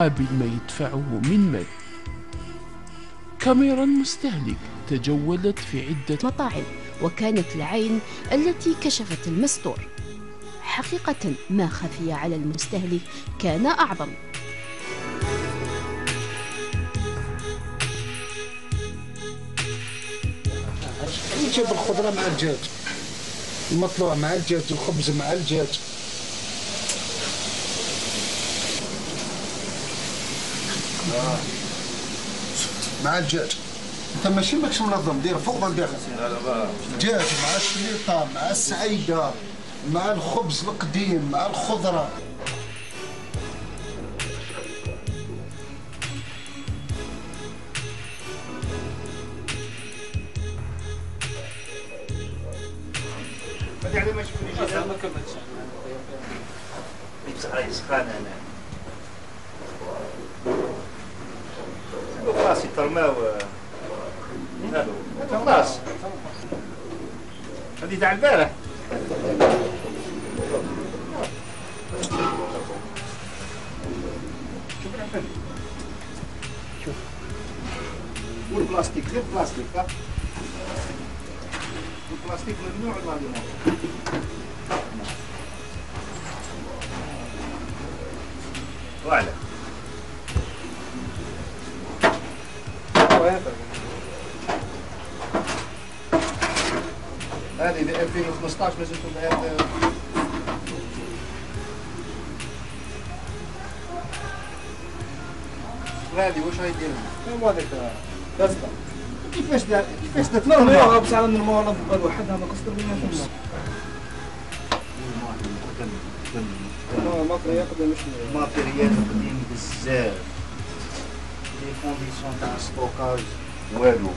مقابل ما يدفعه من مال. كاميرا المستهلك تجولت في عدة مطاعم، وكانت العين التي كشفت المستور. حقيقة ما خفي على المستهلك كان أعظم. يجيب الخضرة مع الدجاج، المطلوع مع الدجاج، الخبز مع الدجاج. مع الدجاج. انت ماشي ماكش منظم، دير فوق الداخل. دجاج مع الشريطة مع السعيدة مع الخبز القديم مع الخضرة. يعني ما شفتنيش انا ما كملتش بصح راهي سخانه انا خلاص يترماو خلاص هذه تاع البارح شوف العفن شوف والبلاستيك غير بلاستيك البلاستيك ممنوع الماضي وعلى هذه 2015 لازم تكون هذه واش راهي دير؟ هو هذاك كاسطه كيفاش درت نورمال بصح على النورمال الواحد هذا قصدر بما تما ماتريال قديم مش ماتريال قديم بزاف لي كونديسيون تاع ستوكاج والو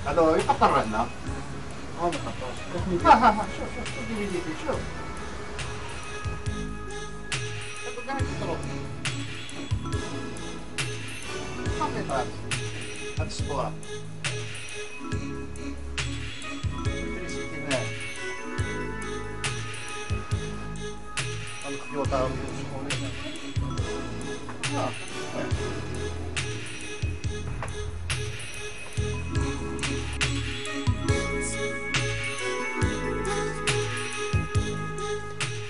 هذا يقطر هنا ما يقطرش ها شوف ديري شوف هذا السبوع الكمبيوتر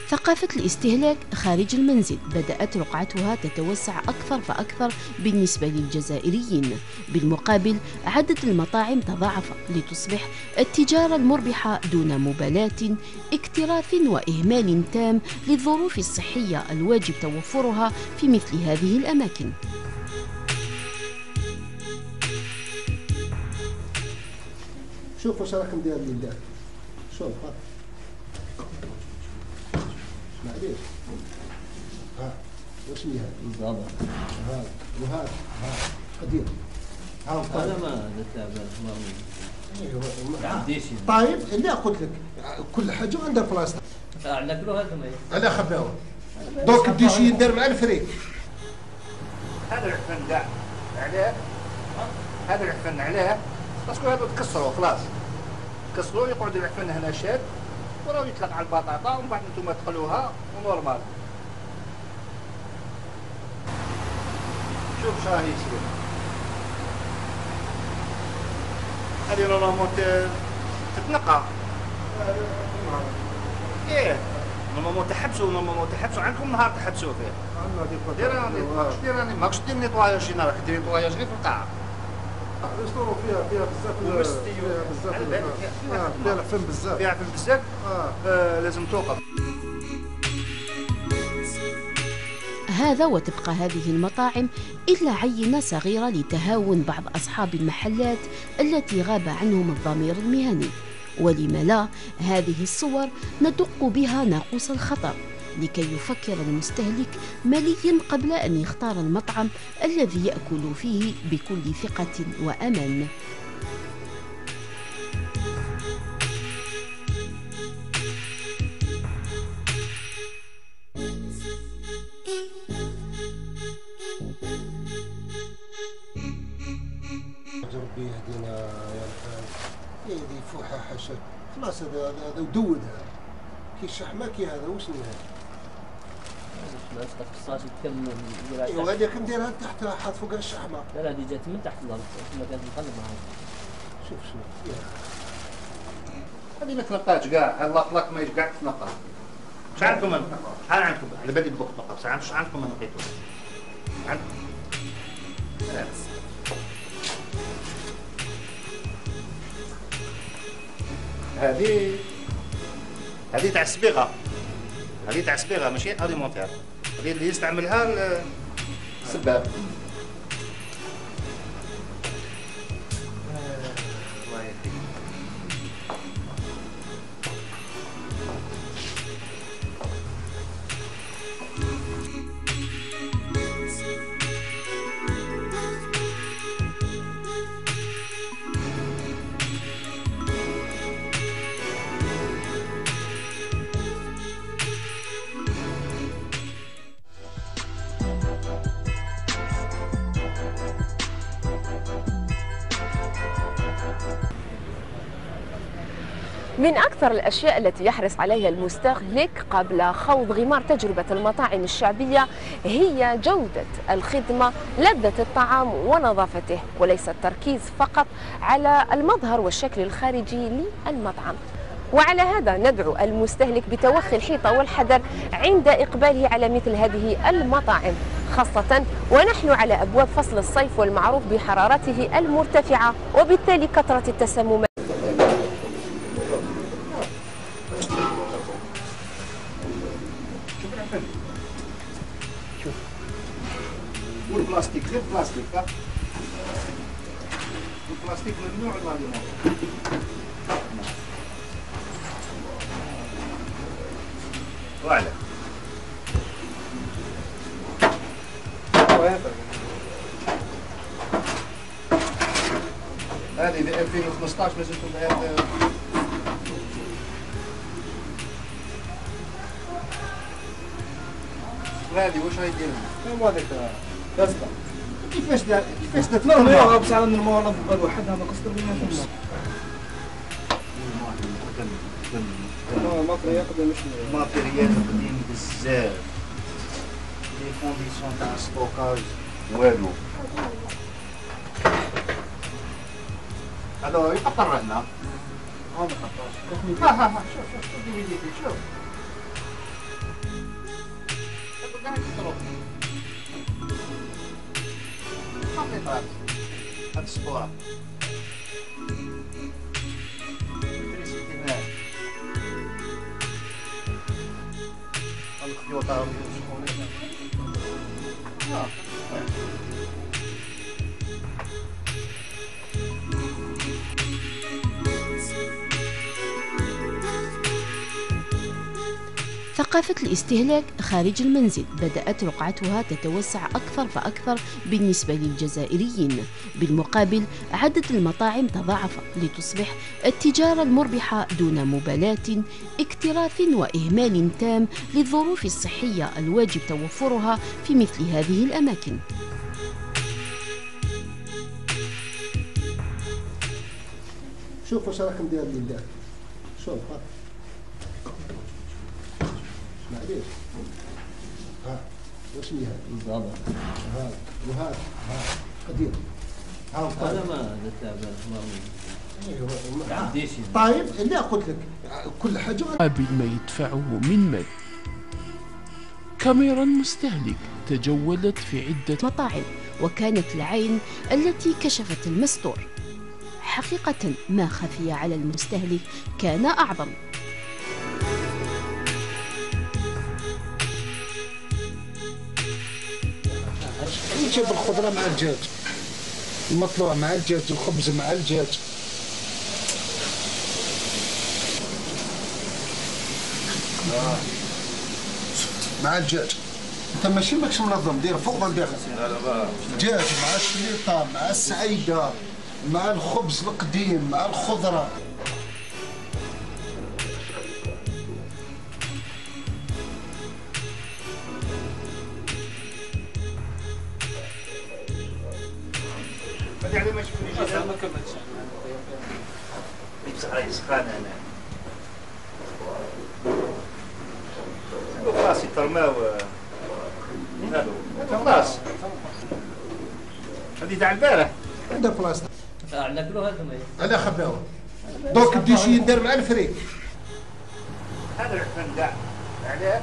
ثقافة الاستهلاك خارج المنزل بدأت رقعتها تتوسع أكثر فأكثر بالنسبة للجزائريين. بالمقابل عدد المطاعم تضاعف لتصبح التجارة المربحة دون مبالاة، اكتراث وإهمال تام للظروف الصحية الواجب توفرها في مثل هذه الأماكن. شوف واش راكم داير لله. شوف معليش ها واش هي هذا هذا وهذا قديم هذا ما تعبان طيب اللي قلت لك كل حاجه عندها بلاصتها ناكلوا هذا ما انا خباوه دوك الديشي يدير مع الفريك. هذا العفن كاع علاه هذا العفن علاه باسكو هذا تكسروا خلاص تكسروا يقعد العفن هنا شاد وراه يطلق على البطاطا ومن بعد نتوما تقلوها ونورمال. شوف شراهي يصير هذه نورمالمون تتنقى ايه نورمالمون تحبسوا عندكم نهار تحبسوا فيه ماكش دير نيطواياج شي نهار دير نيطواياج غير في القاعه يصوروا فيها بزاف فيها العفن بزاف لازم توقف. هذا وتبقى هذه المطاعم إلا عينة صغيرة لتهاون بعض أصحاب المحلات التي غاب عنهم الضمير المهني. ولم لا، هذه الصور ندق بها ناقوس الخطر لكي يفكر المستهلك مليا قبل أن يختار المطعم الذي يأكل فيه بكل ثقة وأمان. ربي يهدينا يا الحاج يدي فوحة حشد خلاص هذا ودود هذا كي الشحمة كي هذا وشنو هذا ما تقصاش يتكمل. ايوا هذيك نديرها تحت حاط فوقها الشحمه. لا دي جات من تحت الارض كما كانت نقلب معاها. شوف هذه ما تنقاش كاع، الاطلاق ما كاع تنقى. شحال عندكم شحال عندكم على بالي بوقت نقى، شحال عندكم ما نقيتوش؟ عندكم هذه تاع الصبيغه، هذه تاع الصبيغه ماشي اليمونتير، هذه اللي يستعملها السباب. الله يهديك. من أكثر الأشياء التي يحرص عليها المستهلك قبل خوض غمار تجربة المطاعم الشعبية هي جودة الخدمة، لذة الطعام ونظافته، وليس التركيز فقط على المظهر والشكل الخارجي للمطعم. وعلى هذا ندعو المستهلك بتوخي الحيطة والحذر عند إقباله على مثل هذه المطاعم، خاصة ونحن على أبواب فصل الصيف والمعروف بحرارته المرتفعة وبالتالي كثرة التسممات. والبلاستيك غير بلاستيك، البلاستيك ممنوع الاليمون. وعلى هذه ب 2015 ما زلتوا بهذا. هذه واش غيدير لنا؟ هو هذاك لازقه. كيفاش درت؟ لا بصح على الموظف وحدها ما قصدر بما ثم. الماتيريال قديم بزاف، لي كونديسيون تاع ستوكاج والو. هذا يقطر هنا. ما يقطرش. ها شوف يديك شوف. هذا قاعد يضرب. هذا السبورة. الخيوط ثقافة الاستهلاك خارج المنزل بدأت رقعتها تتوسع أكثر فأكثر بالنسبة للجزائريين. بالمقابل عدد المطاعم تضاعف لتصبح التجارة المربحة دون مبالاة، اكتراث وإهمال تام للظروف الصحية الواجب توفرها في مثل هذه الأماكن. شوف واش راك ندير لله. شوف معليش. ها واش هي هذه؟ ها وهذا قديم. هذا ما درت طيب لا قلت لك كل حاجه قبل ما يدفعه من مد. كاميرا المستهلك تجولت في عدة مطاعم وكانت العين التي كشفت المستور. حقيقة ما خفي على المستهلك كان أعظم. نجيب الخضره مع الدجاج، المطلوع مع الدجاج، الخبز مع الدجاج. مع الدجاج. انت ماشي ماكش منظم، دير فوق الداخل. الدجاج مع الشليطه مع السعيده مع الخبز القديم مع الخضره. يعني ما شفتنيش ما كملتش. بصح راهي سخانه انا. راسي ترماو خلاص هذه تاع البارح عندها بلاصه ناكلوا هذا على خباوه دوك الديشي يدار مع الفريك. هذا العفن كاع علاه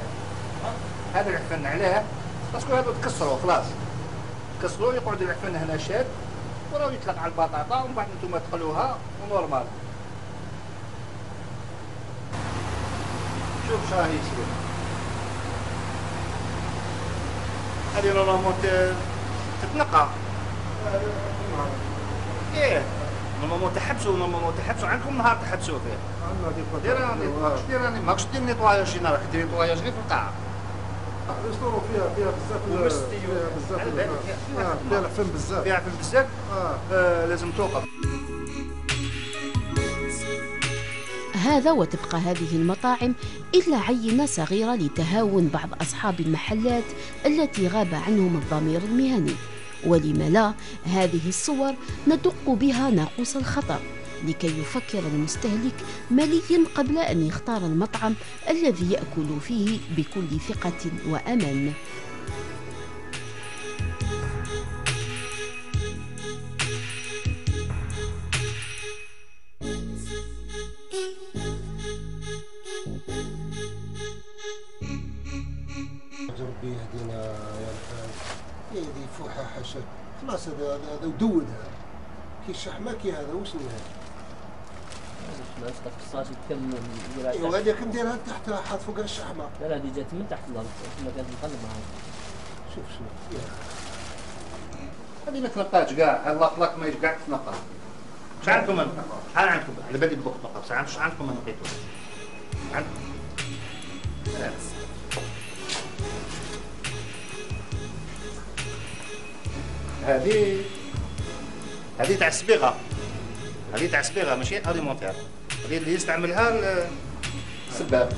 هذا العفن علاه باسكو هذا تكسروا خلاص تكسروا يقعد العفن هنا شاد وراه يطلق على البطاطا ومن بعد انتم تقلوها ونورمال. شوف شراهي يصير هذه نورمالمون تتنقى. ايه نورمالمون تحبسوا عندكم نهار تحبسوا فيه. ماكش دير نيطواياج جينيرال دير نيطواياج غير في القاعه. يصوروا فيها بزاف فيها العفن بزاف فيها عفن بزاف لازم توقف. هذا وتبقى هذه المطاعم إلا عينة صغيرة لتهاون بعض أصحاب المحلات التي غاب عنهم الضمير المهني. ولم لا، هذه الصور ندق بها ناقوس الخطر لكي يفكر المستهلك مليا قبل أن يختار المطعم الذي يأكل فيه بكل ثقة وأمان. ربي يهدينا يا الحاج. يدي فوحة حشد خلاص هذا ودودها كي الشحمة كي هذا وش نهار. الناس قصاص يتكلم ايوا هذيك نديرها تحت حاط فوق الشحمة. لا دي جات من تحت الارض كما كانت نقلب معاها. شوف هذه ما تنقاش كاع الله ما يجي تنقى. شحال عندكم شحال عندكم على بالي بوقت نقى شحال عندكم ما نقيتوش عندكم. هذه تاع الصبيغه ماشي اليمونتير. هذه اللي يستعملها السباب.